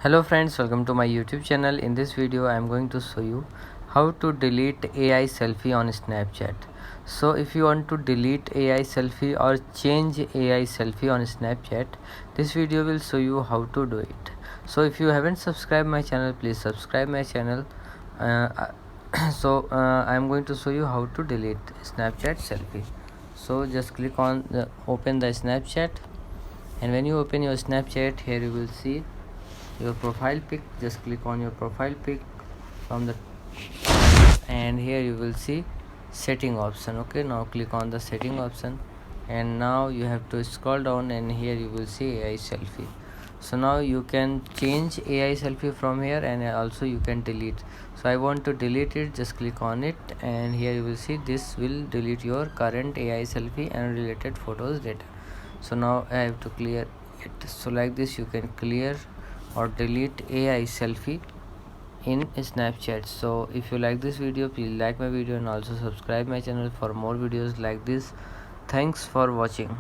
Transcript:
Hello friends, welcome to my YouTube channel. In this video I am going to show you how to delete AI selfie on Snapchat. So if you want to delete AI selfie or change AI selfie on Snapchat, this video will show you how to do it. So if you haven't subscribed my channel, please subscribe my channel. I am going to show you how to delete Snapchat selfie. So just click on open the Snapchat, and when you open your Snapchat, here you will see your profile pic. Just click on your profile pic from the, and here you will see setting option. Okay, now click on the setting option, and now you have to scroll down, and here you will see AI selfie. So now you can change AI selfie from here, and also you can delete. So I want to delete it. Just click on it, and here you will see this will delete your current AI selfie and related photos data. So now I have to clear it. So like this you can clear or delete AI selfie in Snapchat. So if you like this video, please like my video and also subscribe my channel for more videos like this. Thanks for watching.